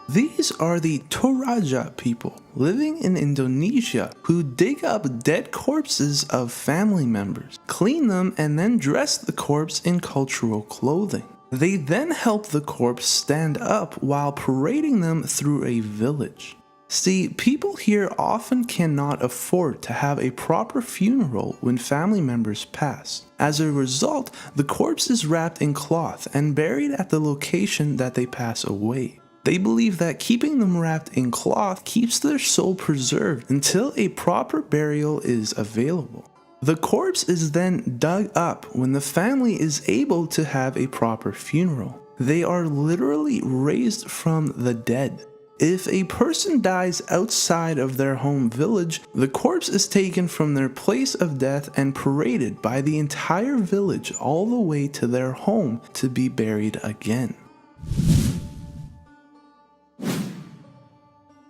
These are the Toraja people living in Indonesia who dig up dead corpses of family members, clean them, and then dress the corpse in cultural clothing. They then help the corpse stand up while parading them through a village. See, people here often cannot afford to have a proper funeral when family members pass. As a result, the corpse is wrapped in cloth and buried at the location that they pass away. They believe that keeping them wrapped in cloth keeps their soul preserved until a proper burial is available. The corpse is then dug up when the family is able to have a proper funeral. They are literally raised from the dead. If a person dies outside of their home village, the corpse is taken from their place of death and paraded by the entire village all the way to their home to be buried again.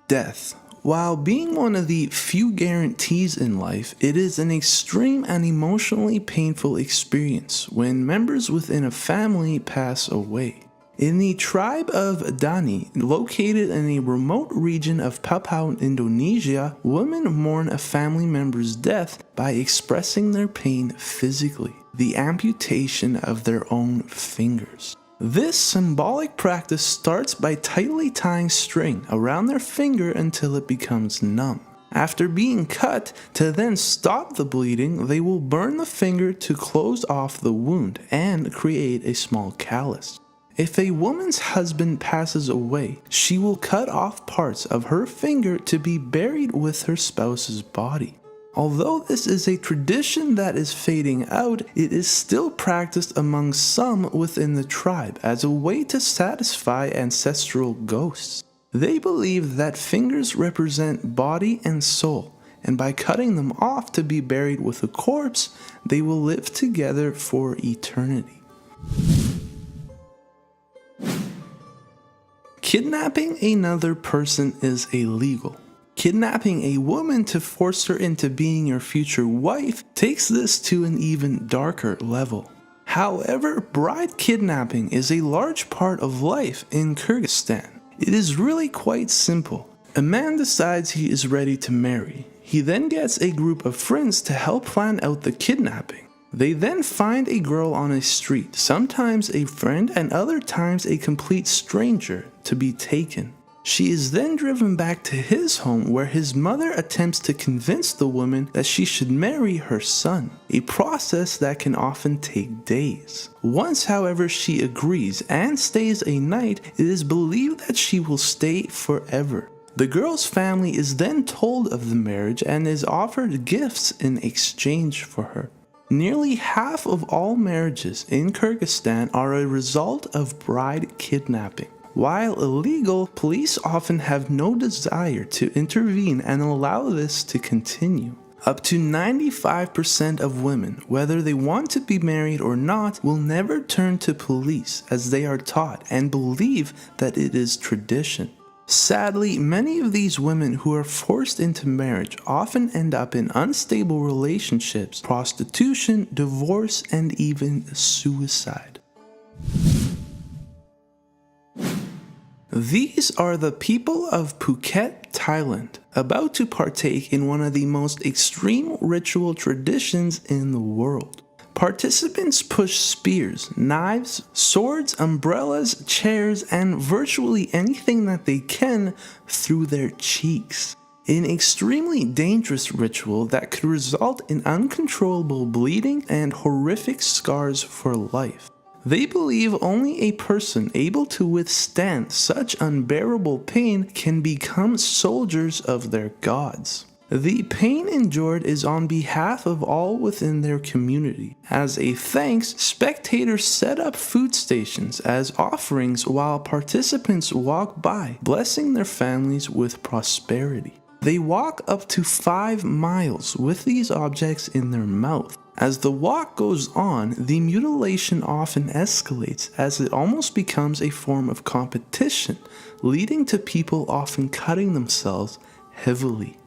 Death. While being one of the few guarantees in life, it is an extreme and emotionally painful experience when members within a family pass away. In the tribe of Dani, located in a remote region of Papua, Indonesia, women mourn a family member's death by expressing their pain physically, the amputation of their own fingers. This symbolic practice starts by tightly tying string around their finger until it becomes numb. After being cut, to then stop the bleeding, they will burn the finger to close off the wound and create a small callus. If a woman's husband passes away, she will cut off parts of her finger to be buried with her spouse's body. Although this is a tradition that is fading out, it is still practiced among some within the tribe as a way to satisfy ancestral ghosts. They believe that fingers represent body and soul, and by cutting them off to be buried with a corpse, they will live together for eternity. Kidnapping another person is illegal. Kidnapping a woman to force her into being your future wife takes this to an even darker level. However, bride kidnapping is a large part of life in Kyrgyzstan. It is really quite simple. A man decides he is ready to marry. He then gets a group of friends to help plan out the kidnapping. They then find a girl on a street, sometimes a friend and other times a complete stranger, to be taken. She is then driven back to his home where his mother attempts to convince the woman that she should marry her son, a process that can often take days. Once, however, she agrees and stays a night, it is believed that she will stay forever. The girl's family is then told of the marriage and is offered gifts in exchange for her. Nearly half of all marriages in Kyrgyzstan are a result of bride kidnapping. While illegal, police often have no desire to intervene and allow this to continue. Up to 95% of women, whether they want to be married or not, will never turn to police as they are taught and believe that it is tradition. Sadly, many of these women who are forced into marriage often end up in unstable relationships, prostitution, divorce, and even suicide. These are the people of Phuket, Thailand, about to partake in one of the most extreme ritual traditions in the world. Participants push spears, knives, swords, umbrellas, chairs, and virtually anything that they can through their cheeks. An extremely dangerous ritual that could result in uncontrollable bleeding and horrific scars for life. They believe only a person able to withstand such unbearable pain can become soldiers of their gods. The pain endured is on behalf of all within their community. As a thanks, spectators set up food stations as offerings while participants walk by, blessing their families with prosperity. They walk up to 5 miles with these objects in their mouth. As the walk goes on, the mutilation often escalates as it almost becomes a form of competition, leading to people often cutting themselves heavily.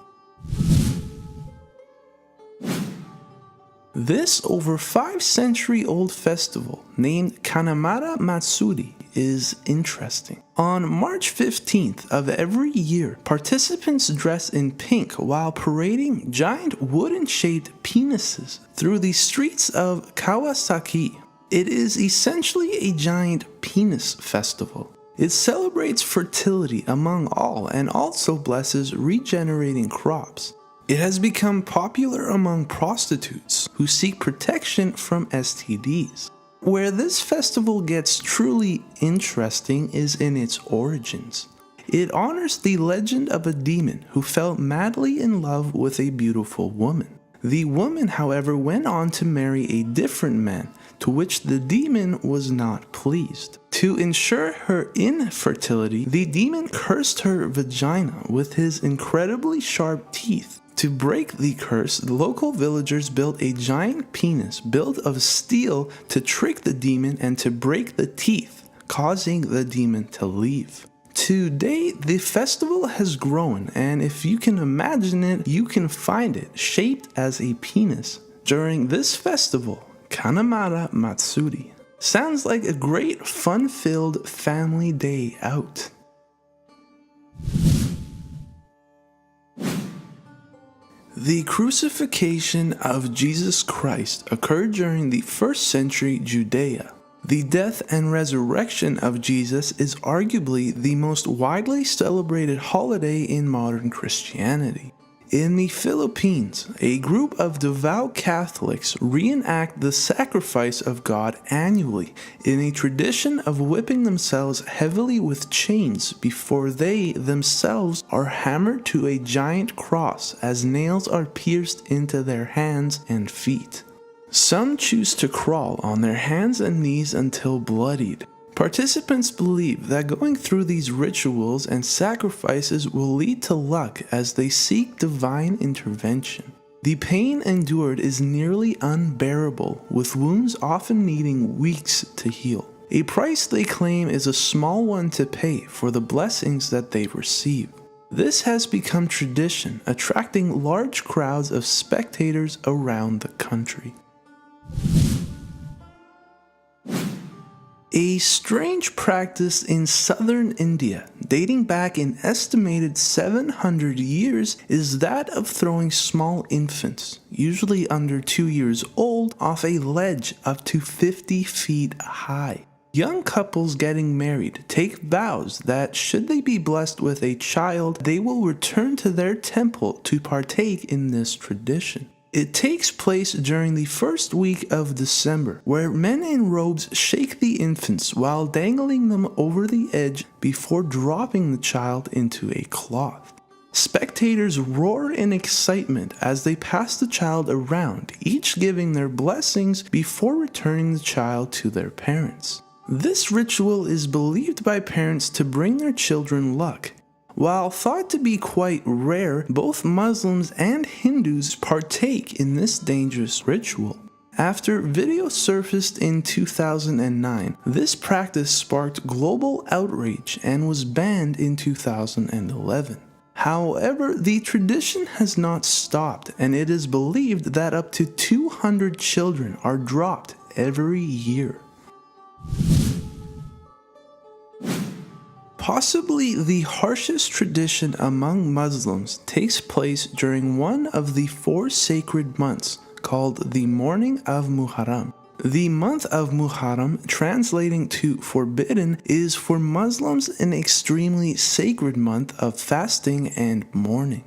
This over 5-century-old festival, named Kanamara Matsuri, is interesting. On March 15th of every year, participants dress in pink while parading giant wooden-shaped penises through the streets of Kawasaki. It is essentially a giant penis festival. It celebrates fertility among all and also blesses regenerating crops. It has become popular among prostitutes who seek protection from STDs. Where this festival gets truly interesting is in its origins. It honors the legend of a demon who fell madly in love with a beautiful woman. The woman, however, went on to marry a different man, to which the demon was not pleased. To ensure her infertility, the demon cursed her vagina with his incredibly sharp teeth. To break the curse, the local villagers built a giant penis built of steel to trick the demon and to break the teeth, causing the demon to leave. Today, the festival has grown, and if you can imagine it, you can find it shaped as a penis during this festival, Kanamara Matsuri. Sounds like a great fun-filled family day out. The crucifixion of Jesus Christ occurred during the 1st century Judea. The death and resurrection of Jesus is arguably the most widely celebrated holiday in modern Christianity. In the Philippines, a group of devout Catholics reenact the sacrifice of God annually in a tradition of whipping themselves heavily with chains before they themselves are hammered to a giant cross as nails are pierced into their hands and feet. Some choose to crawl on their hands and knees until bloodied. Participants believe that going through these rituals and sacrifices will lead to luck as they seek divine intervention. The pain endured is nearly unbearable, with wounds often needing weeks to heal. A price they claim is a small one to pay for the blessings that they receive. This has become tradition, attracting large crowds of spectators around the country. A strange practice in southern India, dating back an estimated 700 years, is that of throwing small infants, usually under 2 years old, off a ledge up to 50 feet high. Young couples getting married take vows that should they be blessed with a child, they will return to their temple to partake in this tradition. It takes place during the first week of December, where men in robes shake the infants while dangling them over the edge before dropping the child into a cloth. Spectators roar in excitement as they pass the child around, each giving their blessings before returning the child to their parents. This ritual is believed by parents to bring their children luck. While thought to be quite rare, both Muslims and Hindus partake in this dangerous ritual. After video surfaced in 2009, this practice sparked global outrage and was banned in 2011. However, the tradition has not stopped, and it is believed that up to 200 children are dropped every year. Possibly the harshest tradition among Muslims takes place during one of the 4 sacred months called the Morning of Muharram. The month of Muharram, translating to forbidden, is for Muslims an extremely sacred month of fasting and mourning.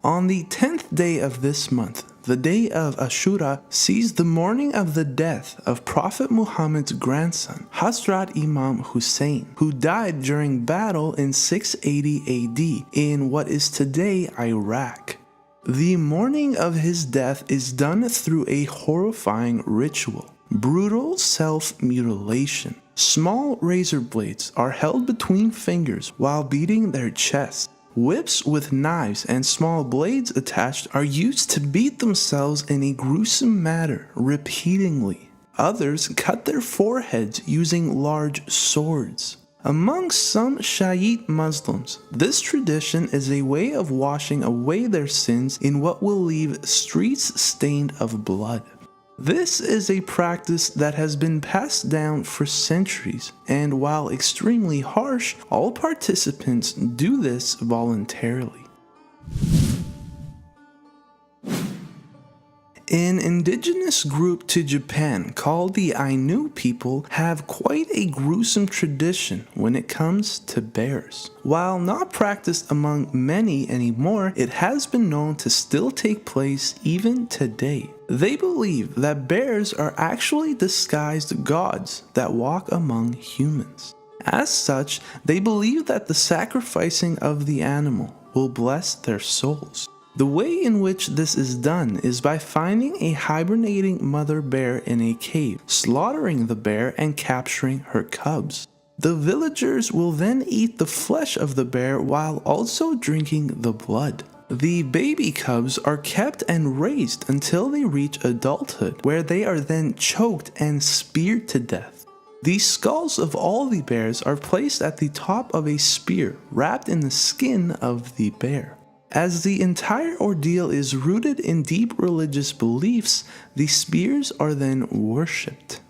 On the 10th day of this month, the day of Ashura sees the mourning of the death of Prophet Muhammad's grandson, Hazrat Imam Hussein, who died during battle in 680 AD in what is today Iraq. The mourning of his death is done through a horrifying ritual: brutal self-mutilation. Small razor blades are held between fingers while beating their chests. Whips with knives and small blades attached are used to beat themselves in a gruesome manner repeatedly. Others cut their foreheads using large swords. Among some Shiite Muslims, this tradition is a way of washing away their sins in what will leave streets stained of blood. This is a practice that has been passed down for centuries, and while extremely harsh, all participants do this voluntarily. An indigenous group to Japan called the Ainu people have quite a gruesome tradition when it comes to bears. While not practiced among many anymore, it has been known to still take place even today. They believe that bears are actually disguised gods that walk among humans. As such, they believe that the sacrificing of the animal will bless their souls. The way in which this is done is by finding a hibernating mother bear in a cave, slaughtering the bear and capturing her cubs. The villagers will then eat the flesh of the bear while also drinking the blood. The baby cubs are kept and raised until they reach adulthood, where they are then choked and speared to death. The skulls of all the bears are placed at the top of a spear wrapped in the skin of the bear. As the entire ordeal is rooted in deep religious beliefs, the spears are then worshipped.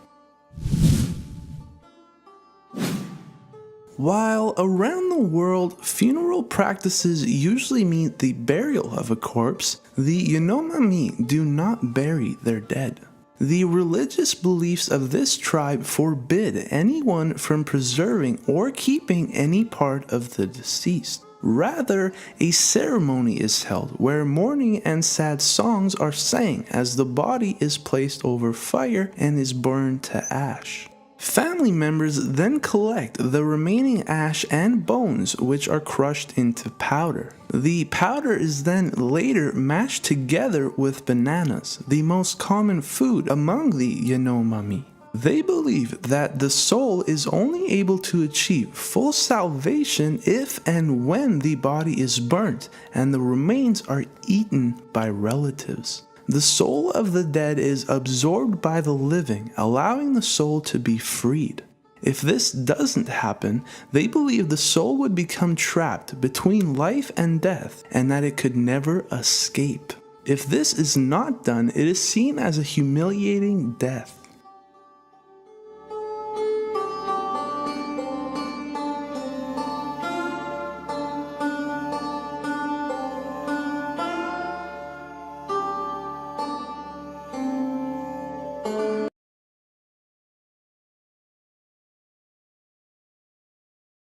While around the world, funeral practices usually mean the burial of a corpse, the Yanomami do not bury their dead. The religious beliefs of this tribe forbid anyone from preserving or keeping any part of the deceased. Rather, a ceremony is held where mourning and sad songs are sang as the body is placed over fire and is burned to ash. Family members then collect the remaining ash and bones, which are crushed into powder. The powder is then later mashed together with bananas, the most common food among the Yanomami. They believe that the soul is only able to achieve full salvation if and when the body is burnt and the remains are eaten by relatives. The soul of the dead is absorbed by the living, allowing the soul to be freed. If this doesn't happen, they believe the soul would become trapped between life and death and that it could never escape. If this is not done, it is seen as a humiliating death.